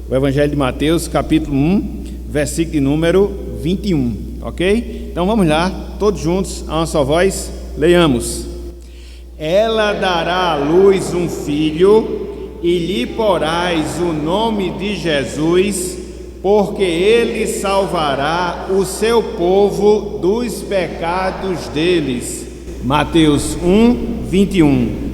o Evangelho de Mateus, capítulo 1, versículo de número 21, ok? Então vamos lá, todos juntos, a uma só voz, leiamos. Ela dará à luz um filho, e lhe porás o nome de Jesus, porque ele salvará o seu povo dos pecados deles. Mateus 1, 21.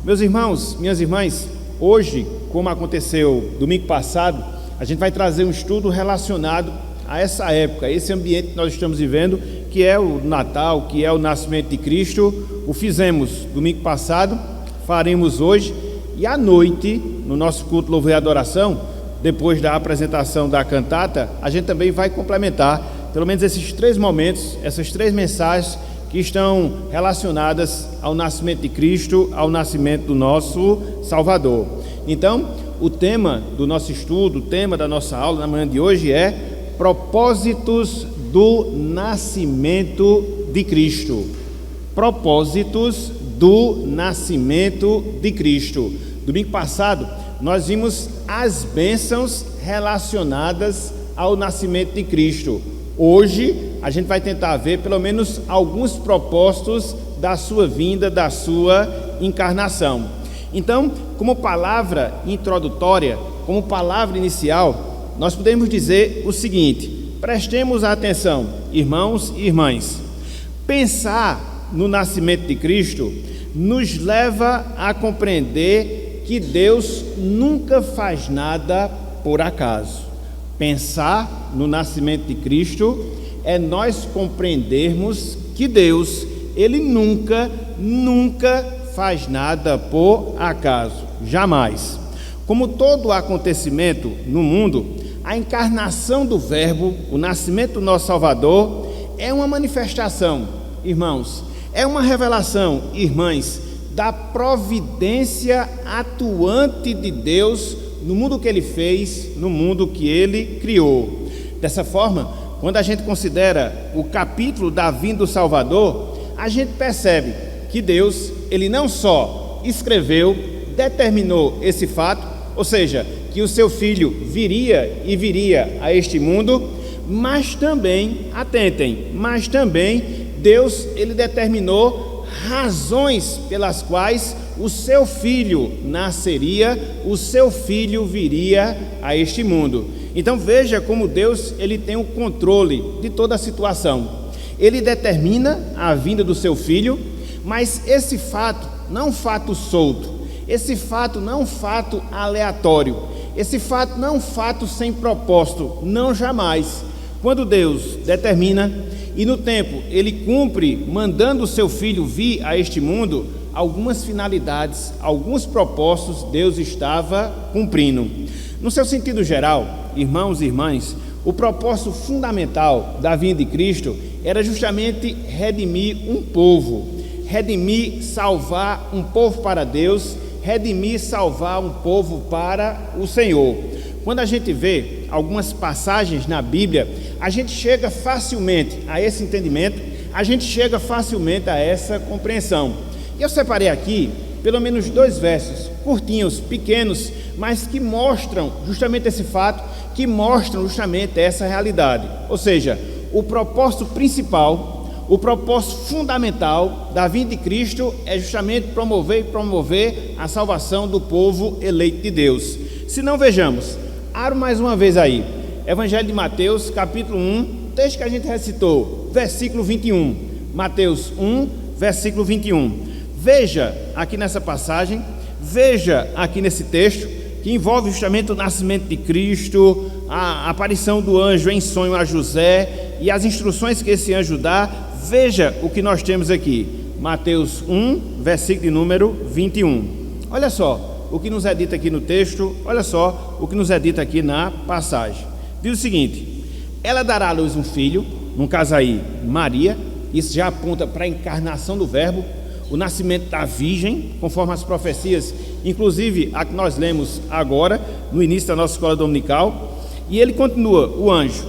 Meus irmãos, minhas irmãs, hoje, como aconteceu domingo passado, a gente vai trazer um estudo relacionado a essa época, esse ambiente que nós estamos vivendo, que é o Natal, que é o nascimento de Cristo. O fizemos domingo passado, faremos hoje, e à noite, no nosso culto Louvor e Adoração, depois da apresentação da cantata, a gente também vai complementar, pelo menos esses 3 momentos, essas 3 mensagens que estão relacionadas ao nascimento de Cristo, ao nascimento do nosso Salvador. Então, o tema do nosso estudo, o tema da nossa aula na manhã de hoje é propósitos do nascimento de Cristo. Propósitos do nascimento de Cristo. Domingo passado, nós vimos as bênçãos relacionadas ao nascimento de Cristo. Hoje, a gente vai tentar ver pelo menos alguns propósitos da sua vinda, da sua encarnação. Então, como palavra introdutória, como palavra inicial, nós podemos dizer o seguinte: prestemos atenção, irmãos e irmãs. Pensar no nascimento de Cristo nos leva a compreender que Deus nunca faz nada por acaso. Pensar no nascimento de Cristo é nós compreendermos que Deus, Ele nunca faz nada por acaso, jamais. Como todo acontecimento no mundo, a encarnação do Verbo, o nascimento do nosso Salvador, é uma manifestação, irmãos, é uma revelação, irmãs, da providência atuante de Deus no mundo que Ele fez, no mundo que Ele criou. Dessa forma, quando a gente considera o capítulo da vinda do Salvador, a gente percebe que Deus, Ele não só escreveu, determinou esse fato, ou seja, que o seu Filho viria a este mundo, mas também, atentem, Deus, Ele determinou razões pelas quais o seu Filho nasceria, o seu Filho viria a este mundo. Então veja como Deus, Ele tem o controle de toda a situação. Ele determina a vinda do seu Filho, mas esse fato não é um fato solto, esse fato não é um fato aleatório, esse fato não é um fato sem propósito, não, jamais. Quando Deus determina e no tempo Ele cumpre, mandando o seu Filho vir a este mundo, algumas finalidades, alguns propósitos Deus estava cumprindo. No seu sentido geral, irmãos e irmãs, o propósito fundamental da vinda de Cristo era justamente redimir um povo, redimir, salvar um povo para Deus, redimir, salvar um povo para o Senhor. Quando a gente vê algumas passagens na Bíblia, a gente chega facilmente a esse entendimento, a gente chega facilmente a essa compreensão. E eu separei aqui pelo menos 2 versos, curtinhos, pequenos, mas que mostram justamente esse fato, que mostram justamente essa realidade. Ou seja, o propósito principal, o propósito fundamental da vinda de Cristo é justamente promover a salvação do povo eleito de Deus. Se não, vejamos, abro mais uma vez aí, Evangelho de Mateus, capítulo 1, texto que a gente recitou, versículo 21, Mateus 1, versículo 21. Veja aqui nessa passagem, veja aqui nesse texto, que envolve justamente o nascimento de Cristo, a aparição do anjo em sonho a José e as instruções que esse anjo dá. Veja o que nós temos aqui, Mateus 1, versículo de número 21. Olha só o que nos é dito aqui no texto, olha só o que nos é dito aqui na passagem. Diz o seguinte: ela dará à luz um filho, no caso aí Maria, isso já aponta para a encarnação do Verbo, o nascimento da Virgem, conforme as profecias, inclusive a que nós lemos agora, no início da nossa escola dominical. E ele continua, o anjo: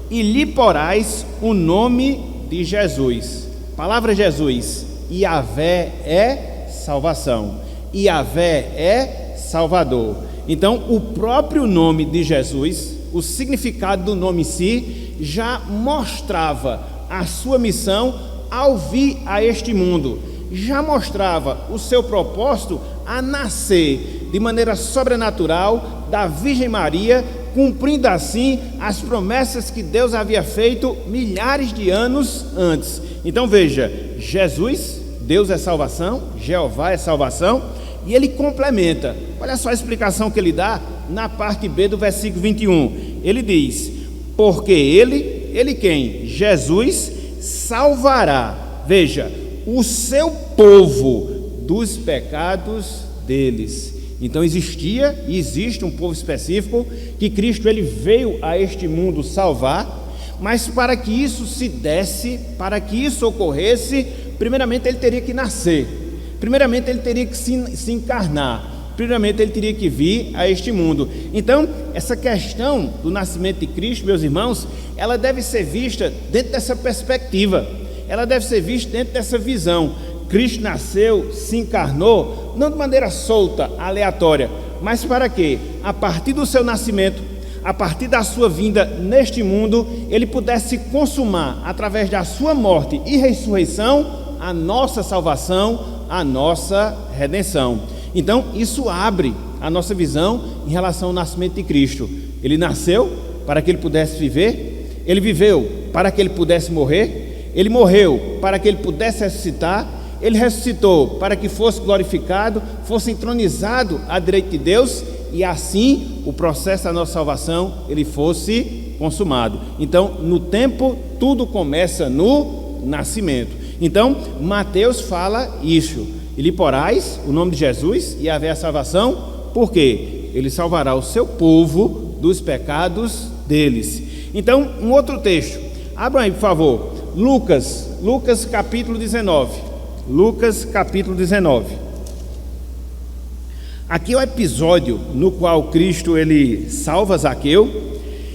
e lhe porás o nome de Jesus. Palavra Jesus, Yahvé é salvação, Yahvé é Salvador. Então, o próprio nome de Jesus, o significado do nome em si, já mostrava a sua missão ao vir a este mundo, já mostrava o seu propósito a nascer de maneira sobrenatural da Virgem Maria, cumprindo assim as promessas que Deus havia feito milhares de anos antes. Então veja, Jesus, Deus é salvação, Jeová é salvação, e ele complementa. Olha só a explicação que ele dá na parte B do versículo 21. Ele diz: porque ele quem? Jesus salvará, veja, o seu povo dos pecados deles. Então existia e existe um povo específico que Cristo ele veio a este mundo salvar, mas para que isso se desse, para que isso ocorresse, primeiramente ele teria que nascer, primeiramente ele teria que se encarnar, primeiramente ele teria que vir a este mundo. Então essa questão do nascimento de Cristo, meus irmãos, ela deve ser vista dentro dessa perspectiva, ela deve ser vista dentro dessa visão. Cristo nasceu, se encarnou, não de maneira solta, aleatória, mas para que, a partir do seu nascimento, a partir da sua vinda neste mundo, ele pudesse consumar, através da sua morte e ressurreição, a nossa salvação, a nossa redenção. Então, isso abre a nossa visão em relação ao nascimento de Cristo. Ele nasceu para que ele pudesse viver, ele viveu para que ele pudesse morrer, ele morreu para que ele pudesse ressuscitar, ele ressuscitou para que fosse glorificado, fosse entronizado à direita de Deus, e assim o processo da nossa salvação ele fosse consumado. Então, no tempo, tudo começa no nascimento. Então, Mateus fala isso: e lhe porás o nome de Jesus e haverá salvação, porque ele salvará o seu povo dos pecados deles. Então, um outro texto, abram aí por favor, Lucas capítulo 19. Lucas capítulo 19. Aqui é o episódio no qual Cristo ele salva Zaqueu,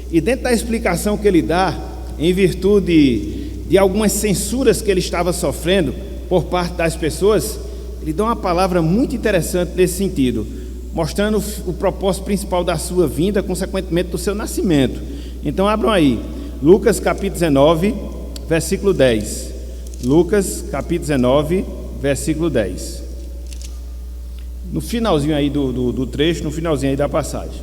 e dentro da explicação que ele dá, em virtude de algumas censuras que ele estava sofrendo por parte das pessoas, ele dá uma palavra muito interessante nesse sentido, mostrando o propósito principal da sua vinda, consequentemente do seu nascimento. Então abram aí, Lucas capítulo 19, versículo 10. Lucas capítulo 19, versículo 10. No finalzinho aí do trecho, no finalzinho aí da passagem.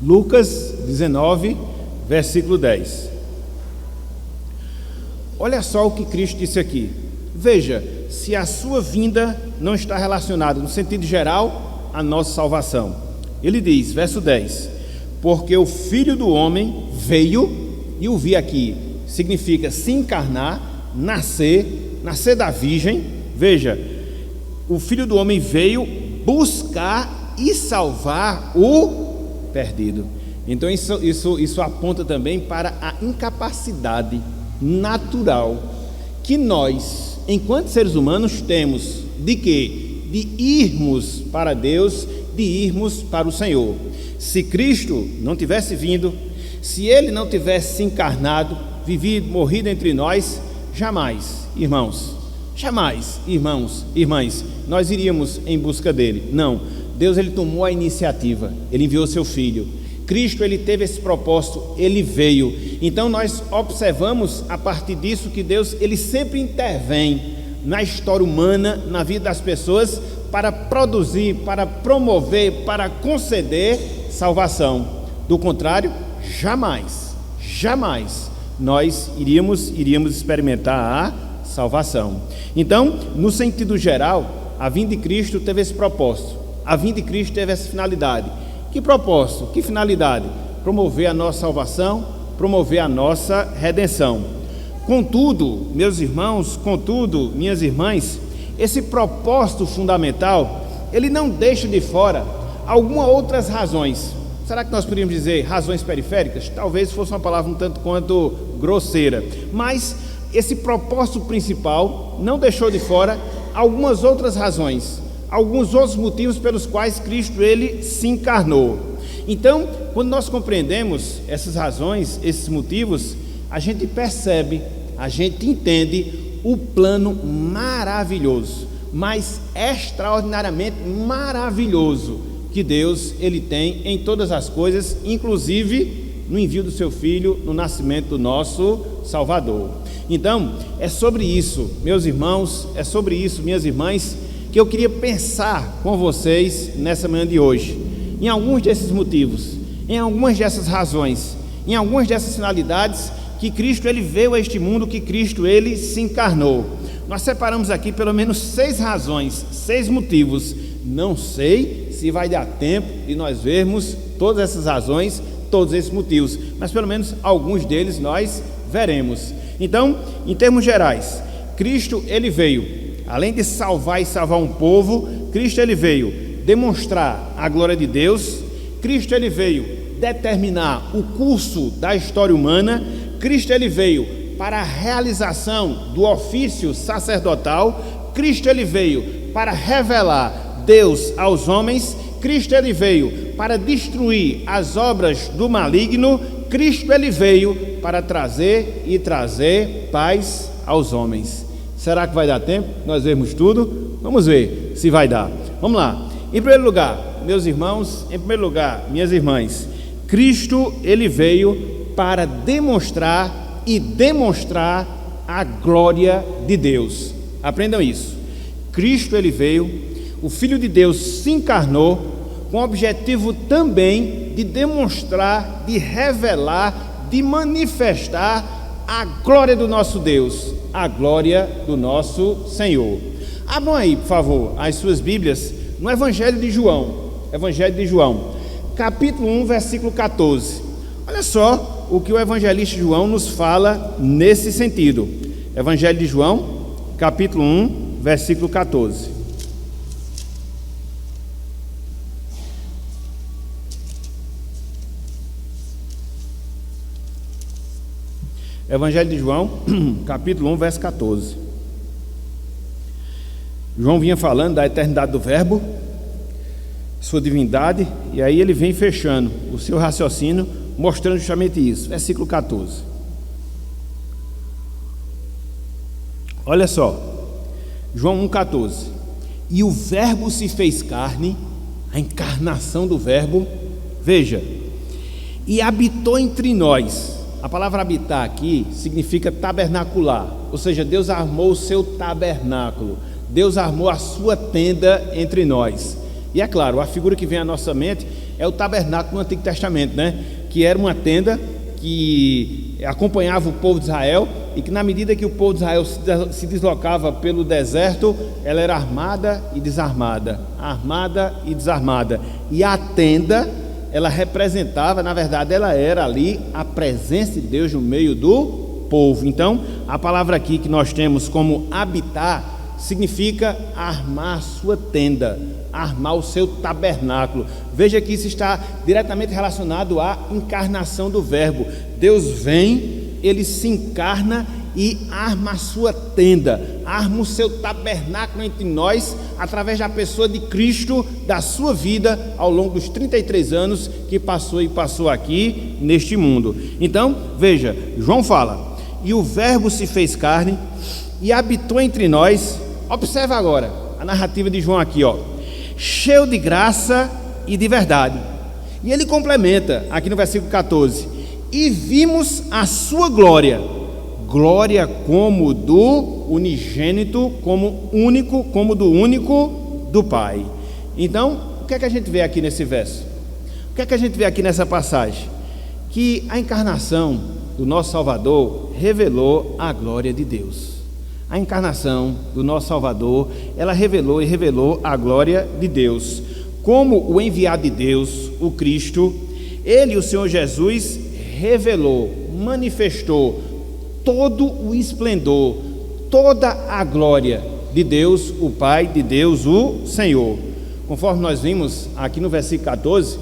Lucas 19, versículo 10. Olha só o que Cristo disse aqui. Veja, se a sua vinda não está relacionada, no sentido geral, à nossa salvação. Ele diz, verso 10: porque o Filho do Homem veio, e o vir aqui significa se encarnar, nascer da Virgem. Veja, o Filho do Homem veio buscar e salvar o perdido. Então isso aponta também para a incapacidade natural que nós, enquanto seres humanos, temos de quê? De irmos para Deus, de irmos para o Senhor. Se Cristo não tivesse vindo, se ele não tivesse se encarnado, vivido, morrido entre nós, jamais, irmãos, irmãs, nós iríamos em busca dele. Não, Deus ele tomou a iniciativa, ele enviou seu Filho. Cristo ele teve esse propósito, ele veio. Então nós observamos a partir disso que Deus ele sempre intervém na história humana, na vida das pessoas, para produzir, para promover, para conceder salvação. Do contrário, jamais nós iríamos experimentar a salvação. Então, no sentido geral, a vinda de Cristo teve esse propósito, a vinda de Cristo teve essa finalidade. Que propósito? Que finalidade? Promover a nossa salvação, promover a nossa redenção. Contudo, meus irmãos, minhas irmãs, esse propósito fundamental, ele não deixa de fora algumas outras razões. Será que nós poderíamos dizer razões periféricas? Talvez fosse uma palavra um tanto quanto grosseira, mas esse propósito principal não deixou de fora algumas outras razões, alguns outros motivos pelos quais Cristo ele se encarnou. Então, quando nós compreendemos essas razões, esses motivos, a gente percebe, a gente entende o plano maravilhoso mas extraordinariamente maravilhoso que Deus ele tem em todas as coisas, inclusive no envio do seu Filho, no nascimento do nosso Salvador. Então, é sobre isso, meus irmãos, é sobre isso, minhas irmãs, que eu queria pensar com vocês nessa manhã de hoje, em alguns desses motivos, em algumas dessas razões, em algumas dessas finalidades que Cristo ele veio a este mundo, que Cristo ele se encarnou. Nós separamos aqui pelo menos 6 razões, 6 motivos. Não sei se vai dar tempo de nós vermos todas essas razões, todos esses motivos, mas pelo menos alguns deles nós veremos. Então, em termos gerais, Cristo ele veio, além de salvar e salvar um povo, Cristo ele veio demonstrar a glória de Deus, Cristo ele veio determinar o curso da história humana, Cristo ele veio para a realização do ofício sacerdotal, Cristo ele veio para revelar Deus aos homens, Cristo ele veio para destruir as obras do maligno, Cristo ele veio para trazer paz aos homens. Será que vai dar tempo? Nós vemos tudo? Vamos ver se vai dar. Vamos lá. Em primeiro lugar, meus irmãos, em primeiro lugar, minhas irmãs, Cristo ele veio para demonstrar a glória de Deus. Aprendam isso. Cristo ele veio, o Filho de Deus se encarnou com o objetivo também de demonstrar, de revelar, de manifestar a glória do nosso Deus, a glória do nosso Senhor. Abram aí, por favor, as suas Bíblias no Evangelho de João, capítulo 1, versículo 14. Olha só o que o evangelista João nos fala nesse sentido. Evangelho de João, capítulo 1, versículo 14. Evangelho de João, capítulo 1, verso 14. João vinha falando da eternidade do Verbo, sua divindade, e aí ele vem fechando o seu raciocínio, mostrando justamente isso. Versículo 14. Olha só, João 1,14. E o Verbo se fez carne, a encarnação do Verbo, veja, e habitou entre nós. A palavra habitar aqui significa tabernacular, ou seja, Deus armou o seu tabernáculo, Deus armou a sua tenda entre nós. E é claro, a figura que vem à nossa mente é o tabernáculo no Antigo Testamento, né? Que era uma tenda que acompanhava o povo de Israel e que na medida que o povo de Israel se deslocava pelo deserto, ela era armada e desarmada, e a tenda, ela representava, na verdade ela era ali a presença de Deus no meio do povo. Então a palavra aqui que nós temos como habitar significa armar a sua tenda, armar o seu tabernáculo. Veja que isso está diretamente relacionado à encarnação do Verbo. Deus vem, ele se encarna e arma a sua tenda, arma o seu tabernáculo entre nós, através da pessoa de Cristo, da sua vida, ao longo dos 33 anos que passou aqui neste mundo. Então, veja, João fala, e o Verbo se fez carne e habitou entre nós. Observa agora a narrativa de João aqui, ó, cheio de graça e de verdade. E ele complementa aqui no versículo 14, e vimos a sua glória, glória como do unigênito, como do único do Pai. Então, o que é que a gente vê aqui nesse verso? O que é que a gente vê aqui nessa passagem? Que a encarnação do nosso Salvador revelou a glória de Deus. A encarnação do nosso Salvador, ela revelou a glória de Deus. Como o enviado de Deus, o Cristo, ele, o Senhor Jesus, revelou, manifestou todo o esplendor, toda a glória de Deus, o Pai, de Deus, o Senhor. Conforme nós vimos aqui no versículo 14,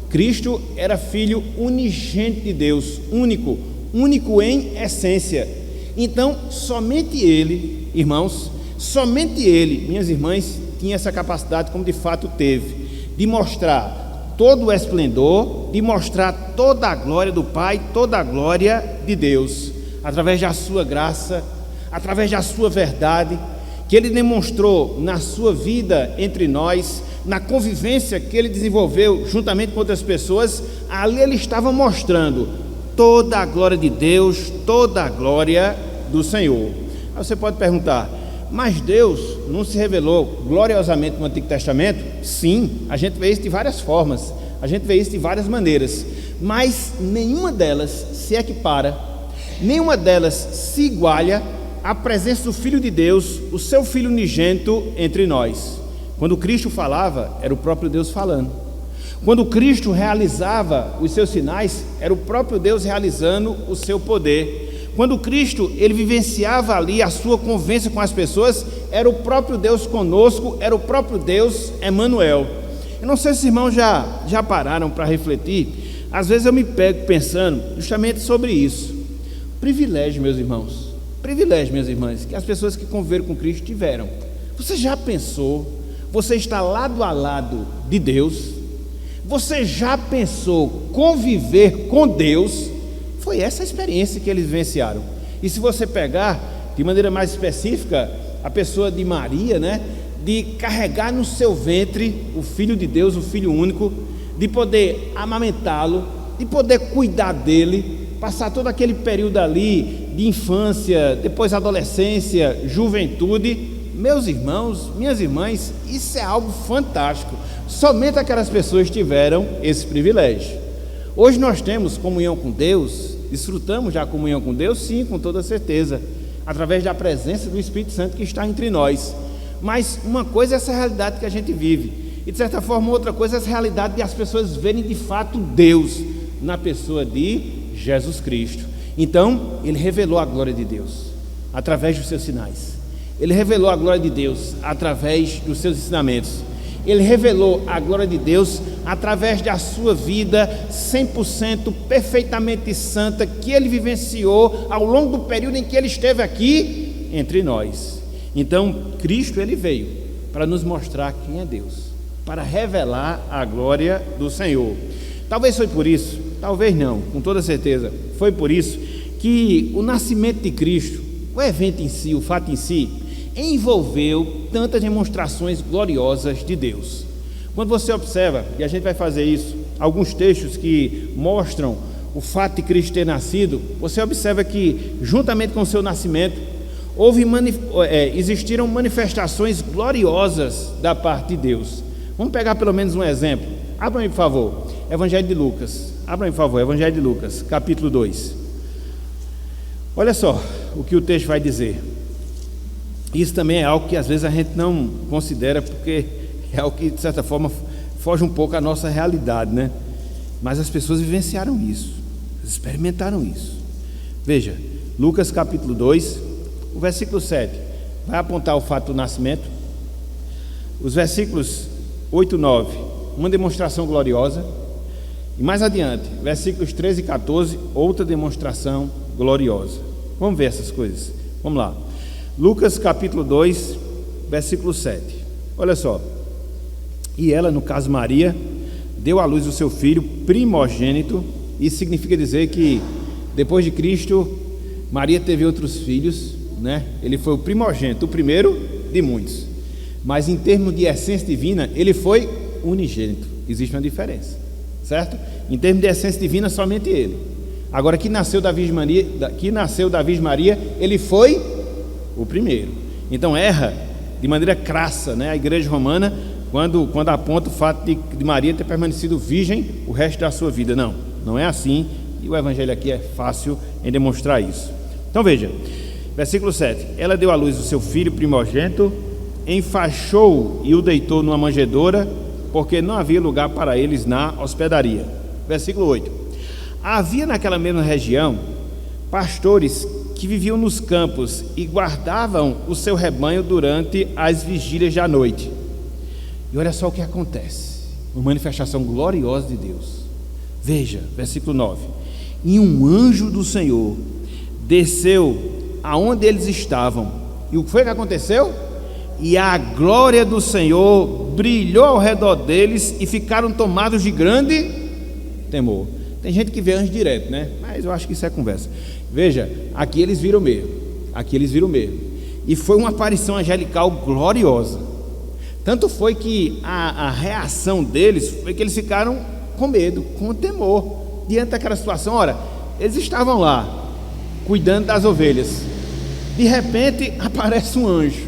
Cristo era filho unigênito de Deus, único em essência. Então, somente ele, irmãos, somente ele, minhas irmãs, tinha essa capacidade, como de fato teve, de mostrar todo o esplendor, de mostrar toda a glória do Pai, toda a glória de Deus, através da sua graça, através da sua verdade. que ele demonstrou na sua vida entre nós, na convivência que ele desenvolveu juntamente com outras pessoas, ali ele estava mostrando toda a glória de Deus, toda a glória do Senhor. Aí você pode perguntar, mas Deus não se revelou gloriosamente no Antigo Testamento? Sim, a gente vê isso de várias formas, a gente vê isso de várias maneiras, mas nenhuma delas se equipara, nenhuma delas se iguala à presença do Filho de Deus, o seu Filho unigênito entre nós. Quando Cristo falava, era o próprio Deus falando. Quando Cristo realizava os seus sinais, era o próprio Deus realizando o seu poder. Quando Cristo, ele vivenciava ali a sua convivência com as pessoas, era o próprio Deus conosco, era o próprio Deus Emmanuel. Eu não sei se os irmãos já pararam para refletir. Às vezes eu me pego pensando justamente sobre isso. Privilégio, meus irmãos, privilégio, minhas irmãs, que as pessoas que conviveram com Cristo tiveram. Você já pensou? Você está lado a lado de Deus? Você já pensou conviver com Deus? Foi essa a experiência que eles vivenciaram. E se você pegar de maneira mais específica a pessoa de Maria, né, de carregar no seu ventre o Filho de Deus, o Filho único, de poder amamentá-lo, de poder cuidar dele, passar todo aquele período ali de infância, depois adolescência, juventude. Meus irmãos, minhas irmãs, isso é algo fantástico. Somente aquelas pessoas tiveram esse privilégio. Hoje nós temos comunhão com Deus, desfrutamos já a comunhão com Deus, sim, com toda certeza, através da presença do Espírito Santo que está entre nós. Mas uma coisa é essa realidade que a gente vive, e de certa forma outra coisa é essa realidade de as pessoas verem de fato Deus na pessoa de Jesus Cristo. Então, ele revelou a glória de Deus através dos seus sinais. Ele revelou a glória de Deus através dos seus ensinamentos. Ele revelou a glória de Deus através da sua vida 100% perfeitamente santa que ele vivenciou ao longo do período em que ele esteve aqui entre nós. Então, Cristo, ele veio para nos mostrar quem é Deus, para revelar a glória do Senhor. Talvez foi por isso, talvez não, com toda certeza, foi por isso que o nascimento de Cristo, o evento em si, o fato em si, envolveu tantas demonstrações gloriosas de Deus. Quando você observa, e a gente vai fazer isso, alguns textos que mostram o fato de Cristo ter nascido, você observa que, juntamente com o seu nascimento, existiram manifestações gloriosas da parte de Deus. Vamos pegar pelo menos um exemplo. Abra aí, por favor, Evangelho de Lucas. Abra aí, por favor, Evangelho de Lucas, capítulo 2. Olha só o que o texto vai dizer. Isso também é algo que às vezes a gente não considera, porque é algo que de certa forma foge um pouco à nossa realidade, né? Mas as pessoas vivenciaram isso, experimentaram isso. Veja, Lucas capítulo 2, o versículo 7 vai apontar o fato do nascimento. Os versículos 8 e 9, uma demonstração gloriosa. E mais adiante, versículos 13 e 14, outra demonstração gloriosa. Vamos ver essas coisas, vamos lá. Lucas capítulo 2, versículo 7. Olha só. E ela, no caso Maria, deu à luz o seu filho primogênito. Isso significa dizer que depois de Cristo, Maria teve outros filhos, né? Ele foi o primogênito, o primeiro de muitos. Mas em termos de essência divina, ele foi unigênito. Existe uma diferença, certo? Em termos de essência divina, somente ele. Agora, que nasceu da Virgem Maria, ele foi o primeiro. Então erra de maneira crassa, né, a igreja romana quando aponta o fato de Maria ter permanecido virgem o resto da sua vida. Não é assim, e o evangelho aqui é fácil em demonstrar isso. Então veja, versículo 7. Ela deu à luz o seu filho primogênito, enfaixou e o deitou numa manjedoura, porque não havia lugar para eles na hospedaria. Versículo 8. Havia naquela mesma região pastores que viviam nos campos e guardavam o seu rebanho durante as vigílias da noite. E olha só o que acontece, uma manifestação gloriosa de Deus. Veja, versículo 9. E um anjo do Senhor desceu aonde eles estavam. E o que foi que aconteceu? E a glória do Senhor brilhou ao redor deles e ficaram tomados de grande temor. Tem gente que vê anjo direto, né? Mas eu acho que isso é conversa. Veja, aqui eles viram mesmo. e foi uma aparição angelical gloriosa. Tanto foi que a reação deles foi que eles ficaram com medo, com temor, diante daquela situação. Ora, eles estavam lá, cuidando das ovelhas. De repente, aparece um anjo,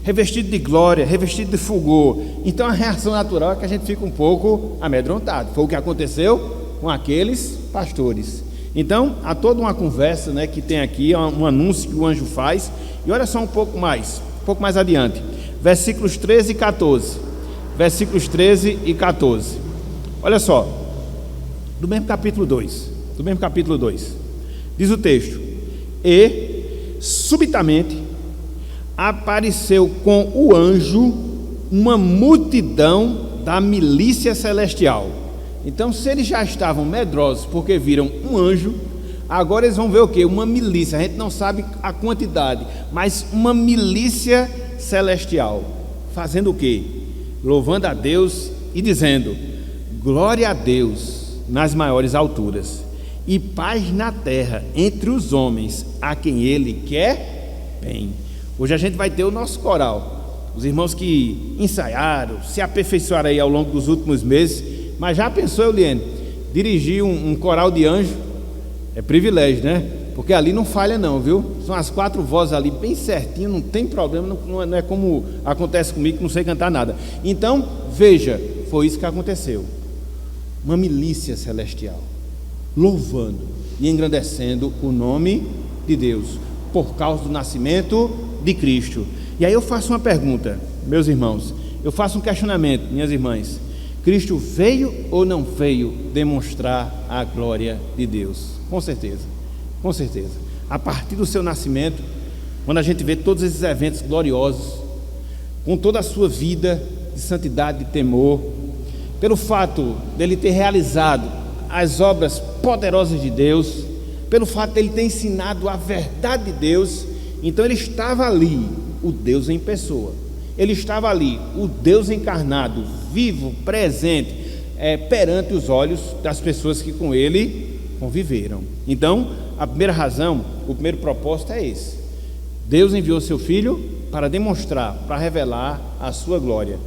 revestido de glória, revestido de fulgor. Então a reação natural é que a gente fica um pouco amedrontado. Foi o que aconteceu com aqueles pastores. Então, há toda uma conversa, né, que tem aqui, um anúncio que o anjo faz. E olha só um pouco mais adiante. Versículos 13 e 14. Versículos 13 e 14. Olha só, do mesmo capítulo 2. Diz o texto: e subitamente apareceu com o anjo uma multidão da milícia celestial. Então, se eles já estavam medrosos porque viram um anjo, agora eles vão ver o quê? Uma milícia. A gente não sabe a quantidade, mas uma milícia celestial, fazendo o quê? Louvando a Deus e dizendo: glória a Deus nas maiores alturas e paz na terra entre os homens a quem Ele quer bem. Hoje a gente vai ter o nosso coral, os irmãos que ensaiaram, se aperfeiçoaram aí ao longo dos últimos meses. Mas já pensou, Eliane, dirigir um coral de anjo? É privilégio, né? Porque ali não falha não, viu? São as 4 vozes ali bem certinho, não tem problema, não é como acontece comigo, que não sei cantar nada. Então, veja, foi isso que aconteceu. Uma milícia celestial, louvando e engrandecendo o nome de Deus, por causa do nascimento de Cristo. E aí eu faço uma pergunta, meus irmãos, eu faço um questionamento, minhas irmãs: Cristo veio ou não veio demonstrar a glória de Deus? Com certeza, com certeza. A partir do seu nascimento, quando a gente vê todos esses eventos gloriosos, com toda a sua vida de santidade e temor, pelo fato dele ter realizado as obras poderosas de Deus, pelo fato dele ter ensinado a verdade de Deus, então ele estava ali, o Deus em pessoa. Ele estava ali, o Deus encarnado, vivo, presente, perante os olhos das pessoas que com ele conviveram. Então, a primeira razão, o primeiro propósito é esse: Deus enviou seu Filho para demonstrar, para revelar a sua glória,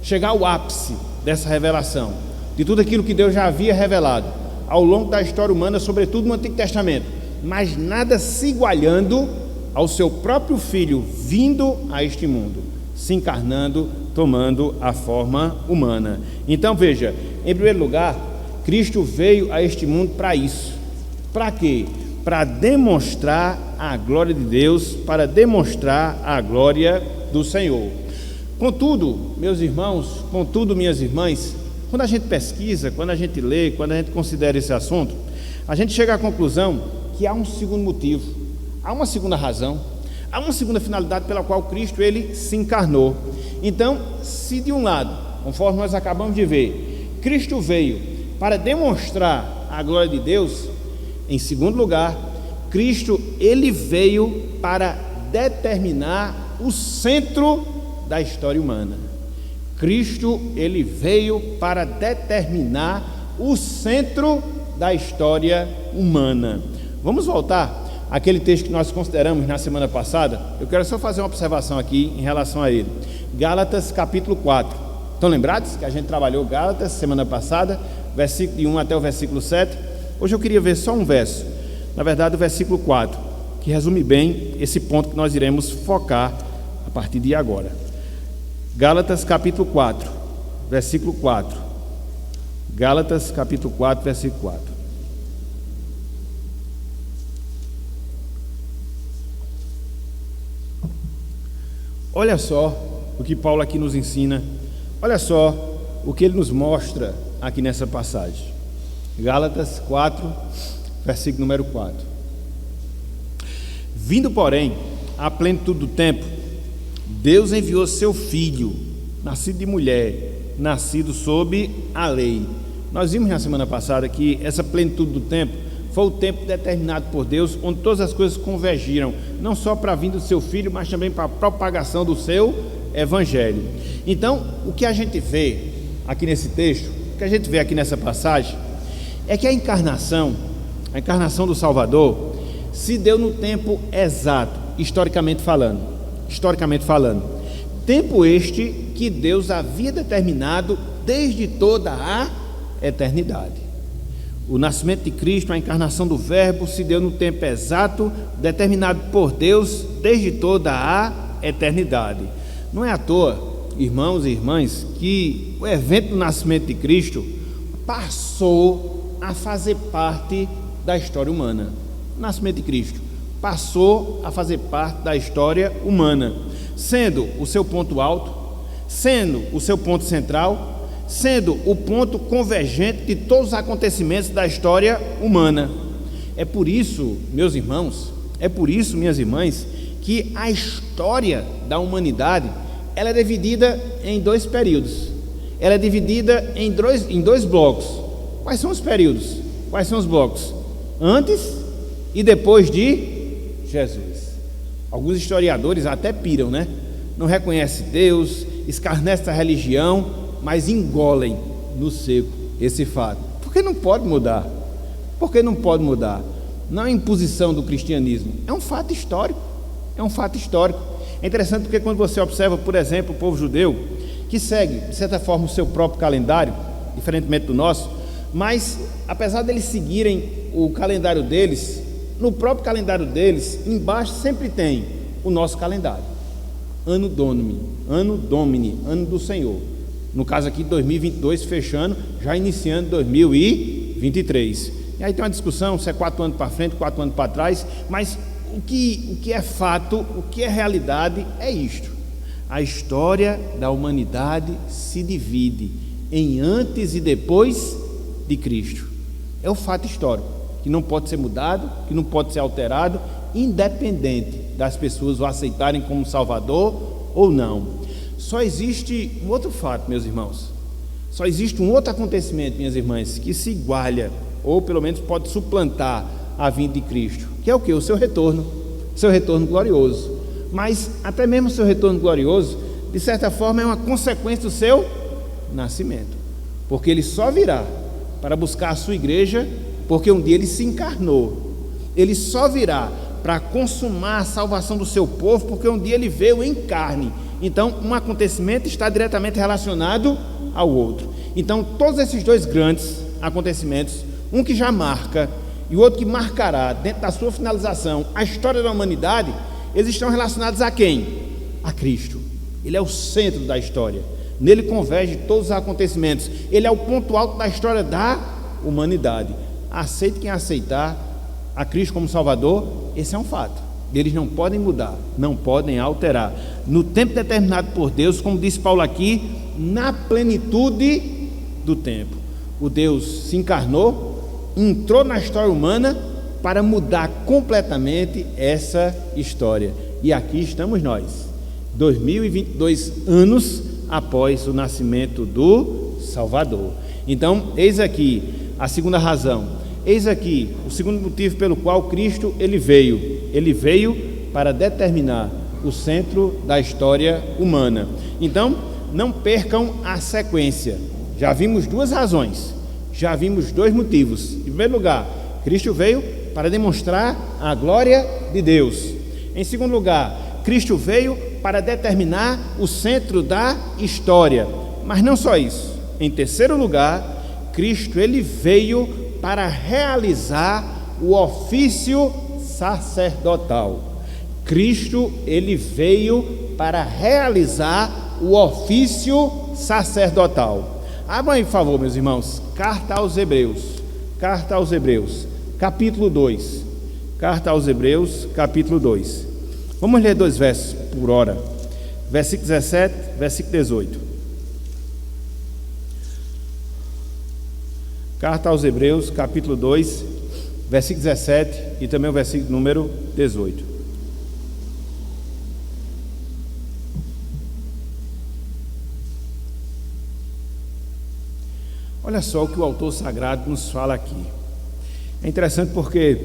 chegar ao ápice dessa revelação, de tudo aquilo que Deus já havia revelado ao longo da história humana, sobretudo no Antigo Testamento, mas nada se igualando ao seu próprio Filho vindo a este mundo, se encarnando, tomando a forma humana. Então veja, em primeiro lugar, Cristo veio a este mundo para isso. Para quê? Para demonstrar a glória de Deus, para demonstrar a glória do Senhor. Contudo, meus irmãos, contudo, minhas irmãs, quando a gente pesquisa, quando a gente lê, quando a gente considera esse assunto, a gente chega à conclusão que há um segundo motivo, há uma segunda razão, há uma segunda finalidade pela qual Cristo ele se encarnou. Então, se de um lado, conforme nós acabamos de ver, Cristo veio para demonstrar a glória de Deus, em segundo lugar, Cristo ele veio para determinar o centro da história humana. Cristo ele veio para determinar o centro da história humana. Vamos voltar àquele texto que nós consideramos na semana passada. Eu quero só fazer uma observação aqui em relação a ele. Gálatas capítulo 4. Estão lembrados que a gente trabalhou Gálatas semana passada, versículo de 1 até o versículo 7? Hoje eu queria ver só um verso, na verdade o versículo 4, que resume bem esse ponto que nós iremos focar a partir de agora. Gálatas capítulo 4, versículo 4. Gálatas capítulo 4, versículo 4. Olha só o que Paulo aqui nos ensina, olha só o que ele nos mostra aqui nessa passagem. Gálatas 4, versículo número 4. Vindo, porém, à plenitude do tempo, Deus enviou seu Filho, nascido de mulher, nascido sob a lei. Nós vimos na semana passada que essa plenitude do tempo foi o tempo determinado por Deus, onde todas as coisas convergiram, não só para a vinda do seu Filho, mas também para a propagação do seu Evangelho. Então, o que a gente vê aqui nesse texto, o que a gente vê aqui nessa passagem, é que a encarnação do Salvador se deu no tempo exato, historicamente falando. historicamente falando. Tempo este que Deus havia determinado desde toda a eternidade. O nascimento de Cristo, a encarnação do Verbo, se deu no tempo exato, determinado por Deus desde toda a eternidade. Não é à toa, irmãos e irmãs, que o evento do nascimento de Cristo passou a fazer parte da história humana. O nascimento de Cristo passou a fazer parte da história humana, sendo o seu ponto alto, sendo o seu ponto central, sendo o ponto convergente de todos os acontecimentos da história humana. É por isso, meus irmãos, é por isso, minhas irmãs, que a história da humanidade, ela é dividida em dois períodos. Ela é dividida em dois blocos. Quais são os períodos? Quais são os blocos? Antes e depois de Jesus. Alguns historiadores até piram, né? Não reconhecem Deus, escarnecem a religião, mas engolem no seco esse fato. Porque não pode mudar. Porque não pode mudar. Não é imposição do cristianismo, é um fato histórico. É um fato histórico. É interessante porque quando você observa, por exemplo, o povo judeu, que segue, de certa forma, o seu próprio calendário, diferentemente do nosso, mas apesar deles seguirem o calendário deles, no próprio calendário deles, embaixo sempre tem o nosso calendário. Ano Domini, ano do Senhor. No caso aqui, 2022 fechando, já iniciando 2023. E aí tem uma discussão se é 4 anos para frente, 4 anos para trás, mas o que é fato, o que é realidade é isto: a história da humanidade se divide em antes e depois de Cristo. É o fato histórico que não pode ser mudado, que não pode ser alterado, independente das pessoas o aceitarem como Salvador ou não. Só existe um outro fato, meus irmãos, só existe um outro acontecimento, minhas irmãs, que se iguala, ou pelo menos pode suplantar a vinda de Cristo, que é o que? O seu retorno glorioso. Mas até mesmo o seu retorno glorioso, de certa forma, é uma consequência do seu nascimento, porque ele só virá para buscar a sua igreja, porque um dia ele se encarnou. Ele só virá para consumar a salvação do seu povo, porque um dia ele veio em carne. Então, um acontecimento está diretamente relacionado ao outro. Então, todos esses dois grandes acontecimentos, um que já marca e o outro que marcará, dentro da sua finalização, a história da humanidade, eles estão relacionados a quem? A Cristo. Ele é o centro da história. Nele converge todos os acontecimentos. Ele é o ponto alto da história da humanidade. Aceite quem aceitar a Cristo como Salvador, esse é um fato. Eles não podem mudar, não podem alterar. No tempo determinado por Deus, como disse Paulo aqui, na plenitude do tempo, o Deus se encarnou, entrou na história humana para mudar completamente essa história. E aqui estamos nós, 2022 anos após o nascimento do Salvador. Então, eis aqui a segunda razão. Eis aqui o segundo motivo pelo qual Cristo ele veio para determinar o centro da história humana. Então, não percam a sequência. Já vimos duas razões, já vimos dois motivos. Em primeiro lugar, Cristo veio para demonstrar a glória de Deus. Em segundo lugar, Cristo veio para determinar o centro da história. Mas não só isso. Em terceiro lugar, Cristo ele veio para realizar o ofício sacerdotal. Cristo ele veio para realizar o ofício sacerdotal. Abram aí, por favor, meus irmãos, carta aos Hebreus, capítulo 2. Carta aos Hebreus, capítulo 2. Vamos ler 2 versos por hora. Versículo 17, versículo 18. Carta aos Hebreus, capítulo 2, versículo 17 e também o versículo número 18. Olha só o que o autor sagrado nos fala aqui. É interessante porque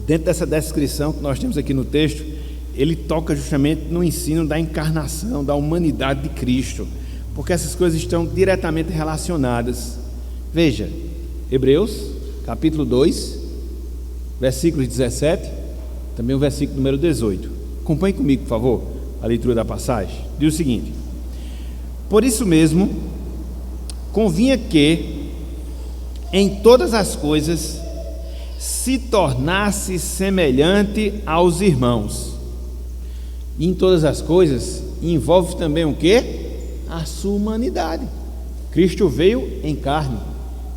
dentro dessa descrição que nós temos aqui no texto, ele toca justamente no ensino da encarnação, da humanidade de Cristo, porque essas coisas estão diretamente relacionadas. Veja, Hebreus, capítulo 2, versículos 17, também o versículo número 18. Acompanhe comigo, por favor. a leitura da passagem. Diz o seguinte: por isso mesmo, convinha que, em todas as coisas, se tornasse semelhante aos irmãos. E em todas as coisas, envolve também o quê? A sua humanidade. Cristo veio em carne,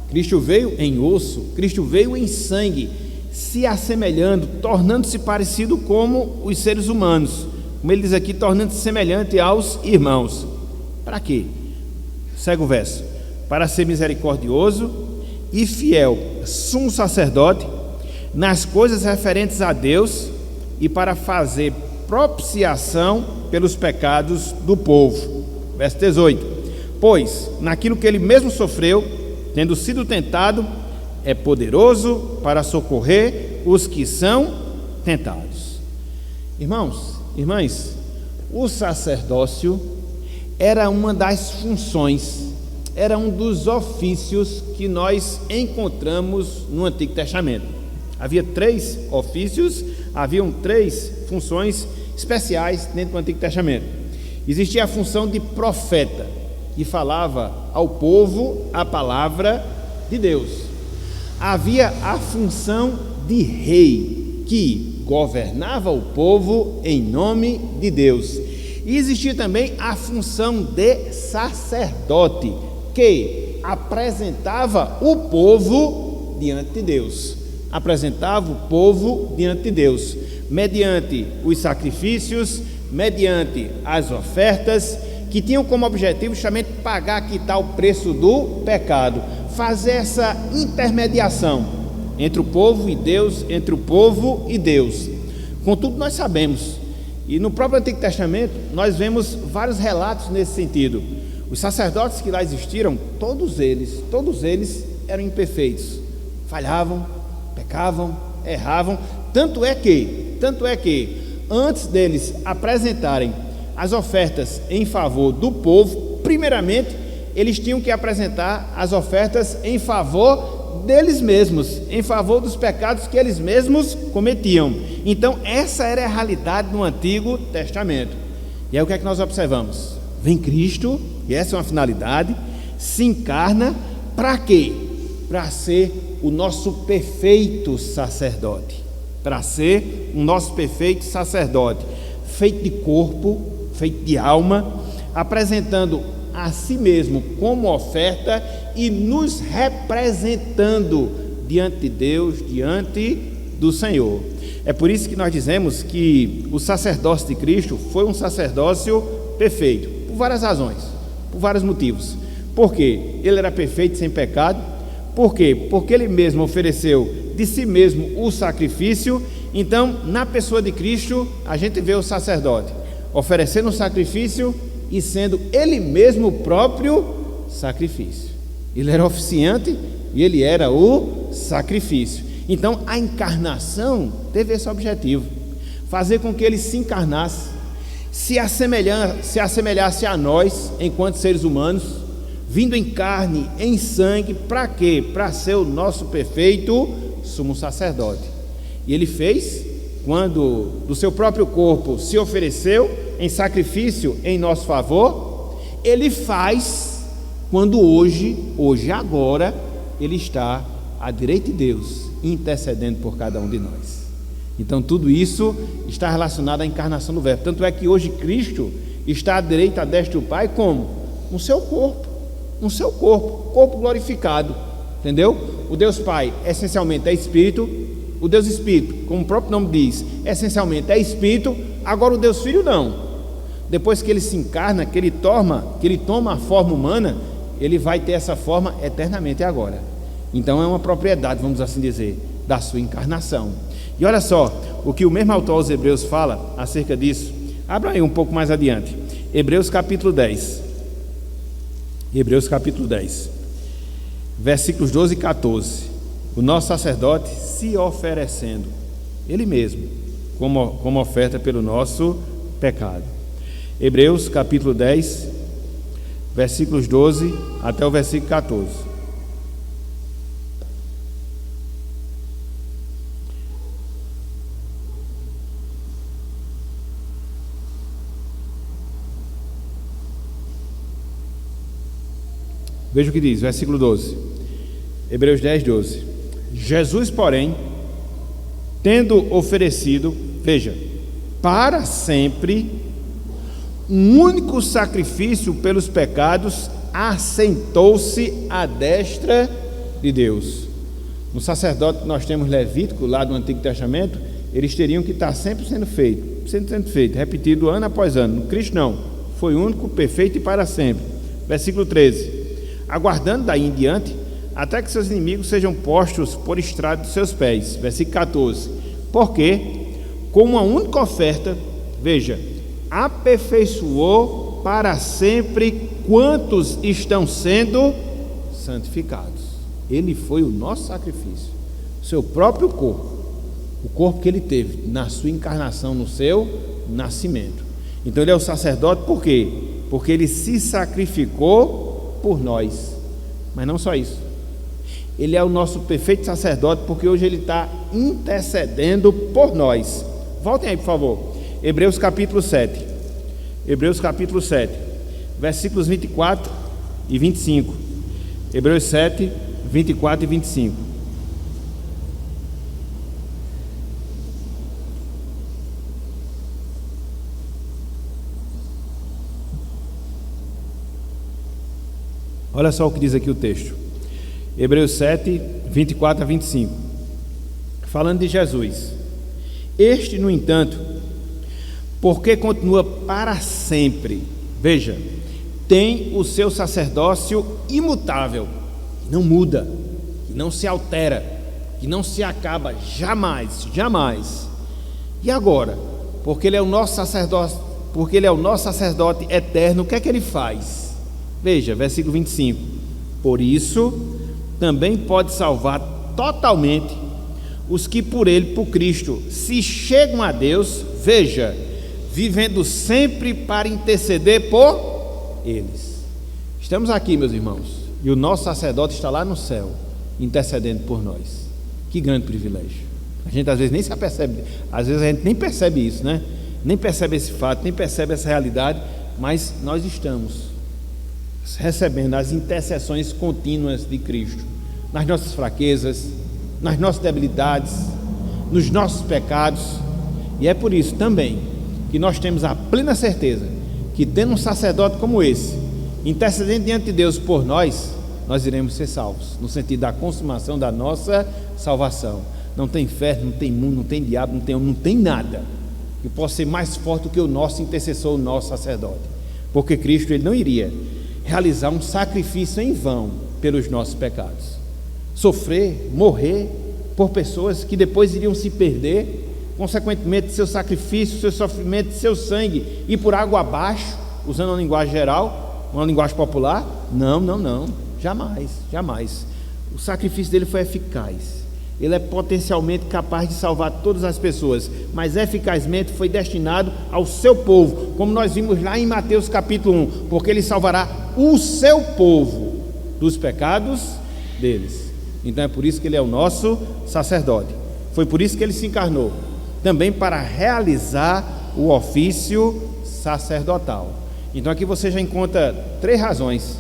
Cristo veio em osso, Cristo veio em sangue, se assemelhando, tornando-se parecido como os seres humanos, como ele diz aqui, tornando-se semelhante aos irmãos. Para quê? Segue o verso: para ser misericordioso e fiel sumo sacerdote nas coisas referentes a Deus e para fazer propiciação pelos pecados do povo. Verso 18: pois naquilo que ele mesmo sofreu, tendo sido tentado, é poderoso para socorrer os que são tentados. Irmãos, irmãs, o sacerdócio era uma das funções, era um dos ofícios que nós encontramos no Antigo Testamento. Havia 3 ofícios, haviam 3 funções especiais dentro do Antigo Testamento. Existia a função de profeta, que falava ao povo a palavra de Deus. Havia a função de rei, que governava o povo em nome de Deus. E existia também a função de sacerdote, que apresentava o povo diante de Deus. Apresentava o povo diante de Deus, mediante os sacrifícios, mediante as ofertas, que tinham como objetivo justamente pagar, quitar o preço do pecado, fazer essa intermediação entre o povo e Deus, entre o povo e Deus. Contudo, nós sabemos, e no próprio Antigo Testamento nós vemos vários relatos nesse sentido. Os sacerdotes que lá existiram, todos eles eram imperfeitos, falhavam, pecavam, erravam. Tanto é que antes deles apresentarem as ofertas em favor do povo, primeiramente eles tinham que apresentar as ofertas em favor deles mesmos, em favor dos pecados que eles mesmos cometiam. Então essa era a realidade no Antigo Testamento. E aí o que é que nós observamos? Vem Cristo, e essa é uma finalidade, se encarna para quê? Para ser o nosso perfeito sacerdote, para ser o nosso perfeito sacerdote, feito de corpo, feito de alma, apresentando a si mesmo como oferta e nos representando diante de Deus, diante do Senhor. É por isso que nós dizemos que o sacerdócio de Cristo foi um sacerdócio perfeito, por várias razões, por vários motivos. Por quê? Ele era perfeito, sem pecado. Por quê? Porque ele mesmo ofereceu de si mesmo o sacrifício. Então, na pessoa de Cristo, a gente vê o sacerdote oferecendo um sacrifício e sendo ele mesmo o próprio sacrifício. Ele era oficiante e ele era o sacrifício. Então a encarnação teve esse objetivo, fazer com que ele se encarnasse, se assemelhasse a nós enquanto seres humanos, vindo em carne, em sangue. Para quê? Para ser o nosso perfeito sumo sacerdote. E ele fez quando do seu próprio corpo se ofereceu em sacrifício em nosso favor. Ele faz quando hoje agora, ele está à direita de Deus, intercedendo por cada um de nós. Então tudo isso está relacionado à encarnação do Verbo. Tanto é que hoje Cristo está à direita, à destra do Pai, como? No seu corpo, corpo glorificado, entendeu? O Deus Pai essencialmente é Espírito, o Deus Espírito, como o próprio nome diz, essencialmente é Espírito. Agora o Deus Filho não. Depois que ele se encarna, que ele toma a forma humana, ele vai ter essa forma eternamente agora. Então é uma propriedade, vamos assim dizer, da sua encarnação. E olha só o que o mesmo autor aos Hebreus fala acerca disso. Abra aí um pouco mais adiante, Hebreus capítulo 10. Hebreus capítulo 10, versículos 12 e 14. O nosso sacerdote se oferecendo, ele mesmo, como oferta pelo nosso pecado. Hebreus capítulo 10, versículos 12 até o versículo 14. Veja o que diz, versículo 12. Hebreus 10, 12. Jesus, porém, tendo oferecido, veja, para sempre, um único sacrifício pelos pecados, assentou-se à destra de Deus. No sacerdote que nós temos Levítico, lá do Antigo Testamento, eles teriam que estar sempre sendo feito, repetido ano após ano. No Cristo não, foi único, perfeito e para sempre. Versículo 13: aguardando daí em diante, até que seus inimigos sejam postos por estrado dos seus pés. Versículo 14: porque, com uma única oferta, veja, aperfeiçoou para sempre quantos estão sendo santificados. Ele foi o nosso sacrifício, seu próprio corpo, o corpo que ele teve na sua encarnação, no seu nascimento. Então ele é o sacerdote por quê? Porque ele se sacrificou por nós. Mas não só isso, ele é o nosso perfeito sacerdote porque hoje ele está intercedendo por nós. Voltem aí, por favor, Hebreus capítulo 7, versículos 24 e 25. Hebreus 7, 24 e 25. Olha só o que diz aqui o texto. Hebreus 7, 24 a 25. Falando de Jesus. Este, no entanto, porque continua para sempre, veja, tem o seu sacerdócio imutável, que não muda, que não se altera, que não se acaba, jamais, jamais. E agora, porque ele é o nosso sacerdote eterno, o que é que ele faz? Veja, versículo 25: por isso também pode salvar totalmente os que por ele, por Cristo, se chegam a Deus, veja, vivendo sempre para interceder por eles. Estamos aqui, meus irmãos, e o nosso sacerdote está lá no céu, intercedendo por nós. Que grande privilégio. A gente às vezes nem se apercebe, às vezes a gente nem percebe isso, né? Nem percebe esse fato, nem percebe essa realidade, mas nós estamos recebendo as intercessões contínuas de Cristo, nas nossas fraquezas, nas nossas debilidades, nos nossos pecados. E é por isso também que nós temos a plena certeza que, tendo um sacerdote como esse, intercedendo diante de Deus por nós, nós iremos ser salvos, no sentido da consumação da nossa salvação. Não tem inferno, não tem mundo, não tem diabo, não tem nada que possa ser mais forte do que o nosso intercessor, o nosso sacerdote, porque Cristo, ele não iria realizar um sacrifício em vão pelos nossos pecados, sofrer, morrer por pessoas que depois iriam se perder, consequentemente seu sacrifício, seu sofrimento, seu sangue ir por água abaixo, usando uma linguagem geral, uma linguagem popular. Não, jamais. O sacrifício dele foi eficaz, ele é potencialmente capaz de salvar todas as pessoas, mas eficazmente foi destinado ao seu povo, como nós vimos lá em Mateus capítulo 1, porque ele salvará o seu povo dos pecados deles. Então é por isso que ele é o nosso sacerdote, foi por isso que ele se encarnou, também para realizar o ofício sacerdotal. Então aqui você já encontra 3 razões,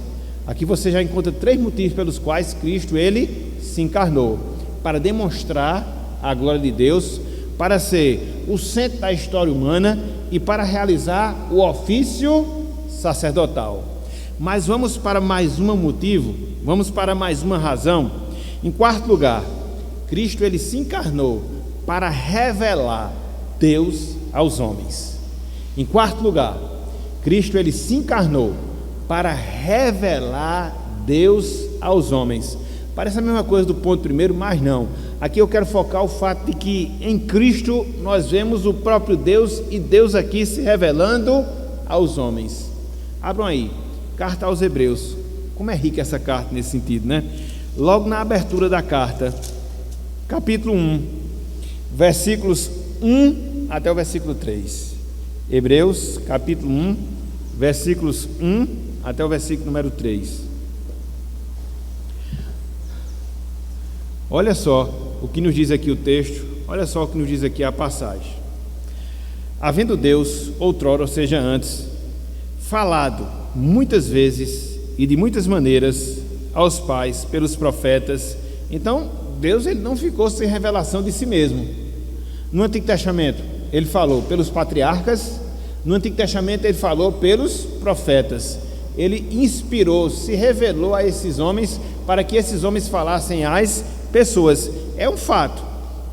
aqui você já encontra 3 motivos pelos quais Cristo, ele se encarnou: para demonstrar a glória de Deus, para ser o centro da história humana e para realizar o ofício sacerdotal. Mas vamos para mais um motivo, vamos para mais uma razão. Em quarto lugar, Cristo, ele se encarnou para revelar Deus aos homens. Em quarto lugar, Cristo, ele se encarnou para revelar Deus aos homens. Parece a mesma coisa do ponto primeiro, mas não. Aqui eu quero focar o fato de que em Cristo nós vemos o próprio Deus, e Deus aqui se revelando aos homens. Abram aí, carta aos Hebreus. Como é rica essa carta nesse sentido, né? Logo na abertura da carta, capítulo 1, versículos 1 até o versículo 3. Hebreus, capítulo 1, versículos 1 até o versículo número 3. Olha só o que nos diz aqui o texto, olha só o que nos diz aqui a passagem. Havendo Deus, outrora, ou seja, antes, falado muitas vezes e de muitas maneiras aos pais pelos profetas. Então, Deus ele não ficou sem revelação de si mesmo. No Antigo Testamento, ele falou pelos patriarcas. No Antigo Testamento, ele falou pelos profetas. Ele inspirou, se revelou a esses homens para que esses homens falassem às pessoas. É um fato.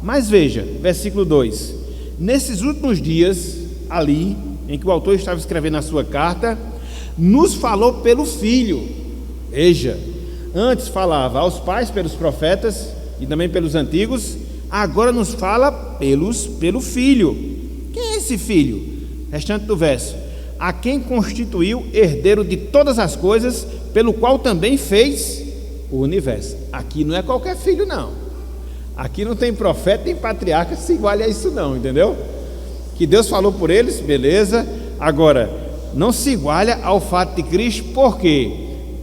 Mas veja, versículo 2: nesses últimos dias, ali, em que o autor estava escrevendo a sua carta, nos falou pelo Filho. Veja, antes falava aos pais pelos profetas e também pelos antigos, agora nos fala pelo Filho. Quem é esse Filho? Restante do verso: a quem constituiu herdeiro de todas as coisas, pelo qual também fez o universo. Aqui não é qualquer filho, não. Aqui não tem profeta nem patriarca que se iguale a isso, não, entendeu? Que Deus falou por eles, beleza. Agora, não se iguala ao fato de Cristo. Por quê?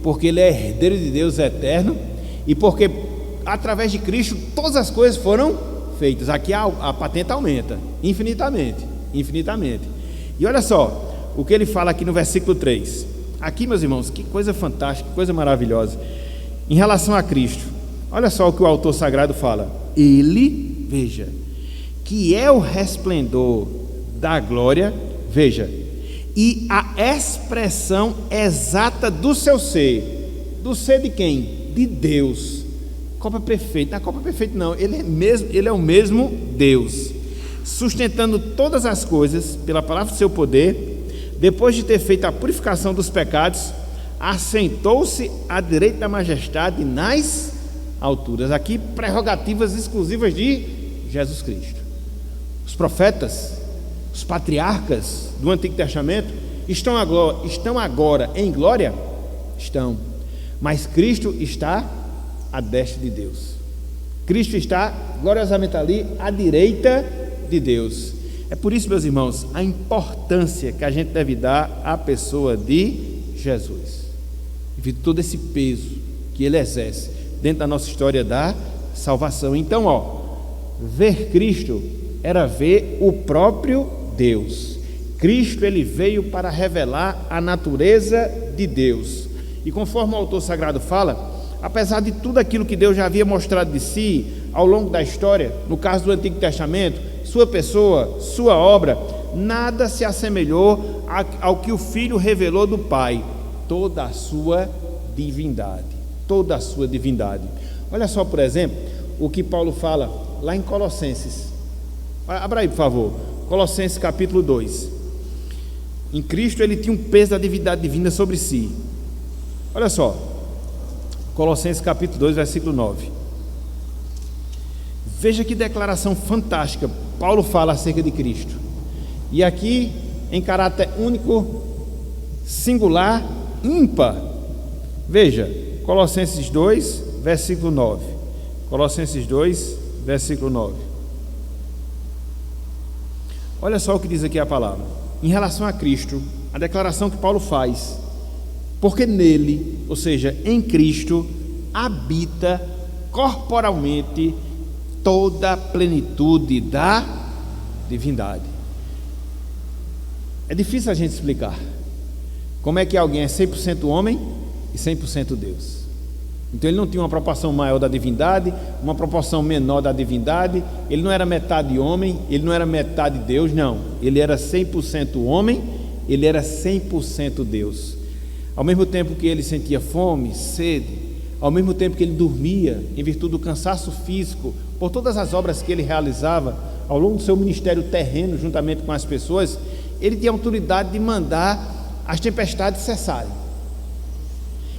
Porque ele é herdeiro de Deus eterno, e porque através de Cristo todas as coisas foram feitas. Aqui a patente aumenta infinitamente. E olha só o que ele fala aqui no versículo 3. Aqui, meus irmãos, que coisa fantástica, que coisa maravilhosa em relação a Cristo. Olha só o que o autor sagrado fala: ele, veja, que é o resplendor da glória, veja, e a expressão exata do seu ser. Do ser de quem? De Deus. Copa perfeita. Não é copa perfeita, não. Ele é o mesmo Deus, sustentando todas as coisas pela palavra do seu poder. Depois de ter feito a purificação dos pecados, assentou-se à direita da majestade nas alturas. Aqui, prerrogativas exclusivas de Jesus Cristo. Os profetas, os patriarcas do Antigo Testamento estão agora em glória? Estão. Mas Cristo está à destra de Deus. Cristo está gloriosamente ali à direita de Deus. É por isso, meus irmãos, a importância que a gente deve dar à pessoa de Jesus, devido a todo esse peso que ele exerce dentro da nossa história da salvação. Então, ver Cristo era ver o próprio Deus. Cristo, ele veio para revelar a natureza de Deus. E conforme o autor sagrado fala, apesar de tudo aquilo que Deus já havia mostrado de si ao longo da história, no caso do Antigo Testamento, sua pessoa, sua obra, nada se assemelhou ao que o Filho revelou do Pai, toda a sua divindade. Olha só, por exemplo, o que Paulo fala lá em Colossenses. Abra aí, por favor, Colossenses capítulo 2. Em Cristo ele tinha um peso da divindade divina sobre si. Olha só, Colossenses capítulo 2, versículo 9. Veja que declaração fantástica Paulo fala acerca de Cristo. E aqui, em caráter único, singular, ímpar. Veja, Colossenses 2, versículo 9. Colossenses 2, versículo 9. Olha só o que diz aqui a palavra. Em relação a Cristo, a declaração que Paulo faz: porque nele, ou seja, em Cristo, habita corporalmente toda a plenitude da divindade. É difícil a gente explicar como é que alguém é 100% homem e 100% Deus. Então ele não tinha uma proporção maior da divindade, uma proporção menor da divindade. Ele não era metade homem, ele não era metade Deus, não. Ele era 100% homem, ele era 100% Deus. Ao mesmo tempo que ele sentia fome, sede, ao mesmo tempo que ele dormia em virtude do cansaço físico, por todas as obras que ele realizava ao longo do seu ministério terreno, juntamente com as pessoas, ele tinha autoridade de mandar as tempestades cessarem.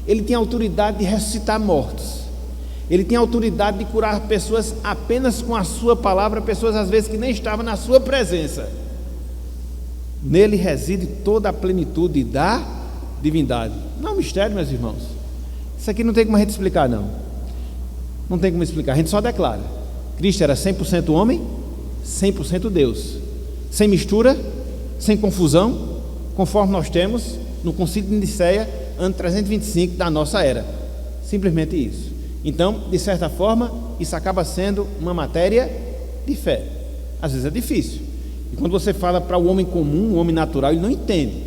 Ele tinha autoridade de ressuscitar mortos. Ele tinha autoridade de curar pessoas apenas com a sua palavra, pessoas às vezes que nem estavam na sua presença. Nele reside toda a plenitude da divindade. Não é um mistério, meus irmãos. Isso aqui não tem como a gente explicar, não. Não tem como explicar, a gente só declara. Cristo era 100% homem, 100% Deus. Sem mistura, sem confusão, conforme nós temos no Concílio de Nicéia, ano 325 da nossa era. Simplesmente isso. Então, de certa forma, isso acaba sendo uma matéria de fé. Às vezes é difícil. E quando você fala para o homem comum, o homem natural, ele não entende.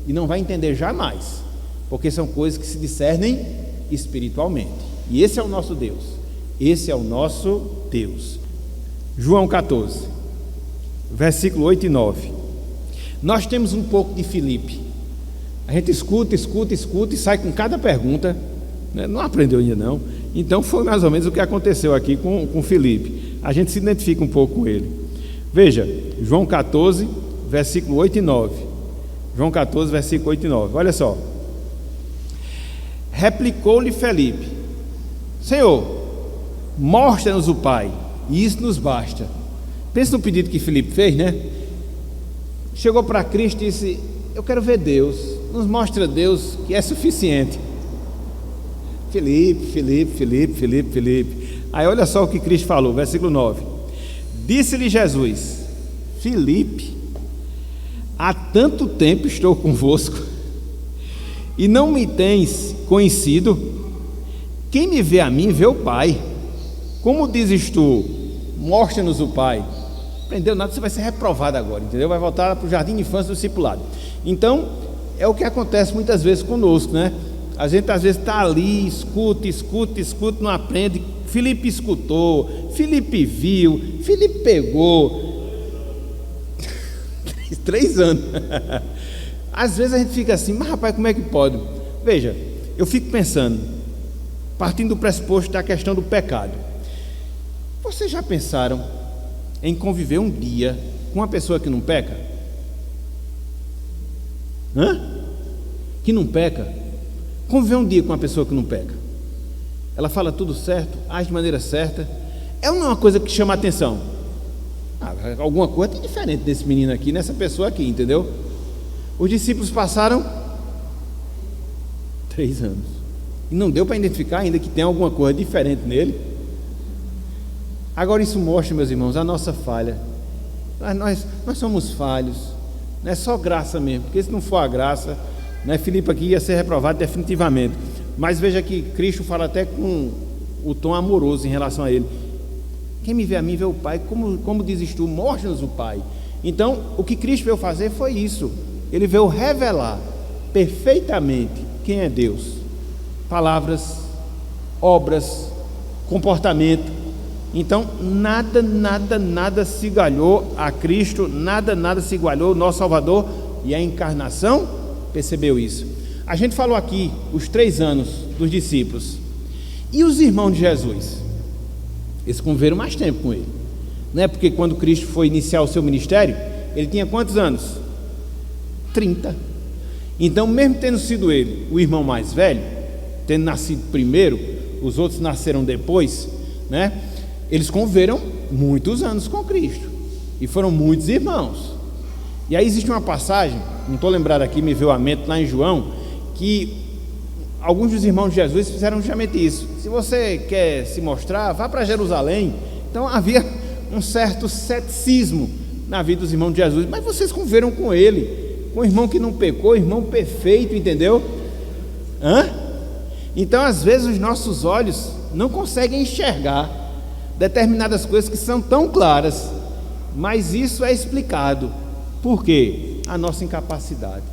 E não vai entender jamais. Porque são coisas que se discernem espiritualmente. E esse é o nosso Deus. Esse é o nosso Deus. João 14, versículo 8 e 9. Nós temos um pouco de Filipe. A gente escuta e sai com cada pergunta, né? Não aprendeu ainda não. Então foi mais ou menos o que aconteceu aqui com Filipe. A gente se identifica um pouco com ele. Veja, João 14, versículo 8 e 9. João 14, versículo 8 e 9. Olha só. Replicou-lhe Felipe: Senhor, mostra-nos o Pai, e isso nos basta. Pensa no pedido que Felipe fez, né? Chegou para Cristo e disse: eu quero ver Deus, nos mostra Deus, que é suficiente. Felipe. Aí olha só o que Cristo falou, versículo 9. Disse-lhe Jesus: Filipe, há tanto tempo estou convosco e não me tens conhecido? Quem me vê a mim, vê o Pai. Como dizes tu, mostra-nos o Pai? Aprendeu nada, você vai ser reprovado agora, entendeu? Vai voltar para o jardim de infância do discipulado. Então, é o que acontece muitas vezes conosco, né? A gente às vezes está ali, escuta, não aprende. Filipe escutou, Filipe viu, Filipe pegou. 3 anos. Às vezes a gente fica assim, mas rapaz, como é que pode? Veja, eu fico pensando, partindo do pressuposto da questão do pecado. Vocês já pensaram em conviver um dia com uma pessoa que não peca? Que não peca? Conviver um dia com uma pessoa que não peca. Ela fala tudo certo, age de maneira certa. É uma coisa que chama a atenção. Alguma coisa tem diferente desse menino aqui, nessa pessoa aqui, entendeu? Os discípulos passaram 3 anos e não deu para identificar ainda que tem alguma coisa diferente nele. Agora isso mostra, meus irmãos, a nossa falha. Nós somos falhos. Não é só graça mesmo, porque se não for a graça, né, Filipe aqui ia ser reprovado definitivamente. Mas veja que Cristo fala até com o tom amoroso em relação a ele. Quem me vê a mim, vê o Pai. Como dizes tu, mostra-nos o Pai. Então, o que Cristo veio fazer foi isso. Ele veio revelar perfeitamente quem é Deus. Palavras, obras, comportamento. Então, nada se igualou a Cristo, nada se igualou ao nosso Salvador, e a encarnação percebeu isso. A gente falou aqui os 3 anos dos discípulos. E os irmãos de Jesus? Eles conviveram mais tempo com ele, não é? Porque quando Cristo foi iniciar o seu ministério, ele tinha quantos anos? 30. Então, mesmo tendo sido ele o irmão mais velho, tendo nascido primeiro, os outros nasceram depois, né? Eles conviveram muitos anos com Cristo e foram muitos irmãos. E aí existe uma passagem, não estou lembrado aqui, me veio à mente lá em João, que alguns dos irmãos de Jesus fizeram justamente isso. Se você quer se mostrar, vá para Jerusalém. Então havia um certo ceticismo na vida dos irmãos de Jesus. Mas vocês conviveram com ele, com o irmão que não pecou, irmão perfeito, entendeu? Então às vezes os nossos olhos não conseguem enxergar determinadas coisas que são tão claras, mas isso é explicado. Por quê? A nossa incapacidade,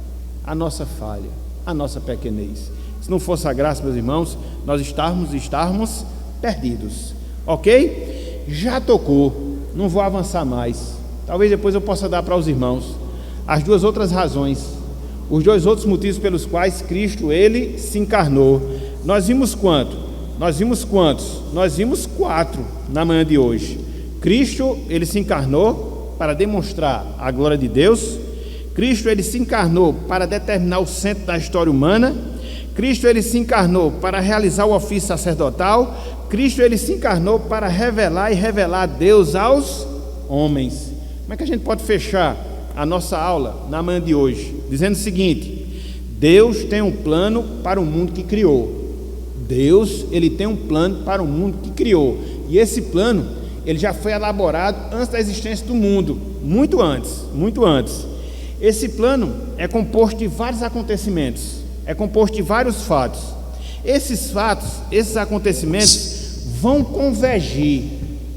a nossa falha, a nossa pequenez. Se não fosse a graça, meus irmãos, nós estávamos perdidos. Ok? Já tocou, não vou avançar mais. Talvez depois eu possa dar para os irmãos as 2 outras razões, os 2 outros motivos pelos quais Cristo, ele se encarnou. Nós vimos quanto? Nós vimos quantos? Nós vimos 4 na manhã de hoje. Cristo, ele se encarnou para demonstrar a glória de Deus. Cristo, ele se encarnou para determinar o centro da história humana. Cristo, ele se encarnou para realizar o ofício sacerdotal. Cristo, ele se encarnou para revelar a Deus aos homens. Como é que a gente pode fechar a nossa aula na manhã de hoje? Dizendo o seguinte: Deus tem um plano para o mundo que criou. Deus, ele tem um plano para o mundo que criou. E esse plano, ele já foi elaborado antes da existência do mundo, muito antes. Esse plano é composto de vários acontecimentos, é composto de vários fatos. Esses fatos, esses acontecimentos vão convergir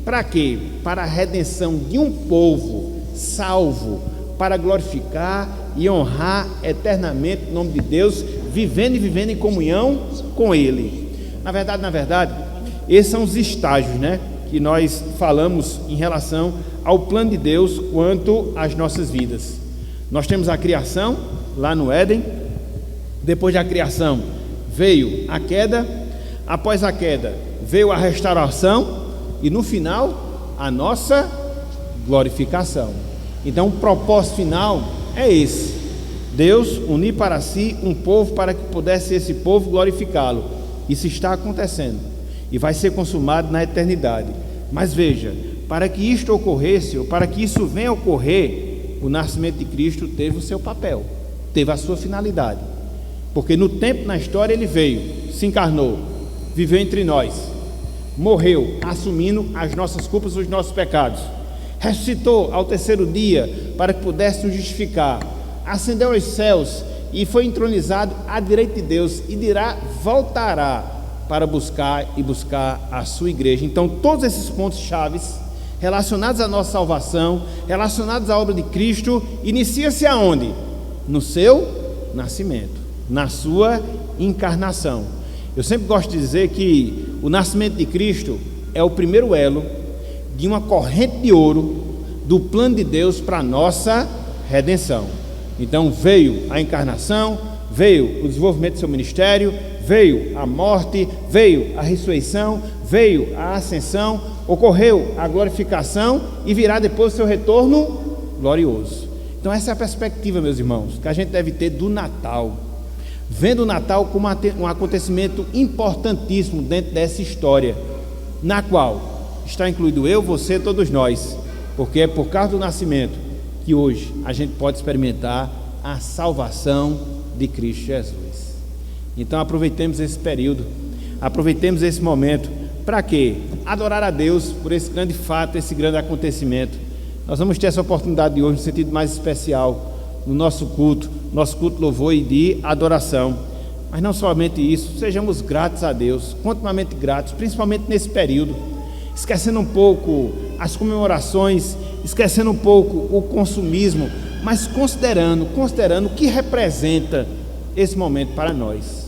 para quê? Para a redenção de um povo salvo, para glorificar e honrar eternamente o nome de Deus, vivendo em comunhão com Ele. Na verdade, esses são os estágios, né, que nós falamos em relação ao plano de Deus quanto às nossas vidas. Nós temos a criação lá no Éden. Depois da criação veio a queda. Após a queda veio a restauração e no final a nossa glorificação. Então o propósito final é esse: Deus unir para si um povo para que pudesse esse povo glorificá-lo. Isso está acontecendo e vai ser consumado na eternidade. Mas veja, para que isto ocorresse, ou para que isso venha a ocorrer, o nascimento de Cristo teve o seu papel, teve a sua finalidade. Porque no tempo, na história, ele veio, se encarnou, viveu entre nós, morreu, assumindo as nossas culpas, os nossos pecados, ressuscitou ao terceiro dia para que pudesse nos justificar, ascendeu aos céus e foi entronizado à direita de Deus e voltará para buscar a sua igreja. Então todos esses pontos chaves relacionados à nossa salvação, relacionados à obra de Cristo, inicia-se aonde? No seu nascimento, na sua encarnação. Eu sempre gosto de dizer que o nascimento de Cristo é o primeiro elo de uma corrente de ouro do plano de Deus para a nossa redenção. Então veio a encarnação, veio o desenvolvimento do seu ministério, veio a morte, veio a ressurreição, veio a ascensão, ocorreu a glorificação e virá depois o seu retorno glorioso. Então essa é a perspectiva, meus irmãos, que a gente deve ter do Natal, vendo o Natal como um acontecimento importantíssimo dentro dessa história, na qual está incluído eu, você, todos nós, porque é por causa do nascimento que hoje a gente pode experimentar a salvação de Cristo Jesus. Então aproveitemos esse período, aproveitemos esse momento, para quê? Adorar a Deus por esse grande fato, esse grande acontecimento. Nós vamos ter essa oportunidade de hoje, no sentido mais especial, no nosso culto louvor e de adoração. Mas não somente isso, sejamos gratos a Deus, continuamente gratos, principalmente nesse período, esquecendo um pouco as comemorações, esquecendo um pouco o consumismo, mas considerando o que representa esse momento para nós.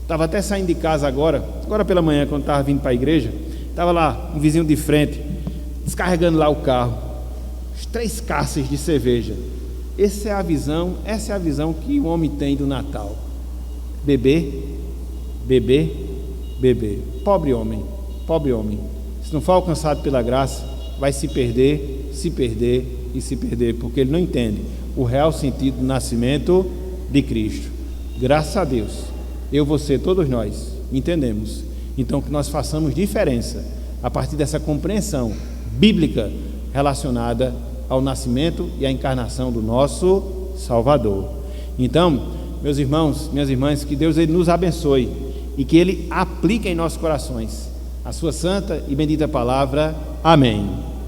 Estava até saindo de casa agora pela manhã, quando estava vindo para a igreja, estava lá um vizinho de frente, descarregando lá o carro, 3 caixas de cerveja. Essa é a visão que o homem tem do Natal: beber, beber, beber. Pobre homem, se não for alcançado pela graça, vai se perder e se perder, porque ele não entende o real sentido do nascimento de Cristo. Graças a Deus, eu, você, todos nós entendemos. Então que nós façamos diferença a partir dessa compreensão bíblica relacionada ao nascimento e à encarnação do nosso Salvador. Então, meus irmãos, minhas irmãs, que Deus ele nos abençoe e que Ele aplique em nossos corações a sua santa e bendita palavra. Amém.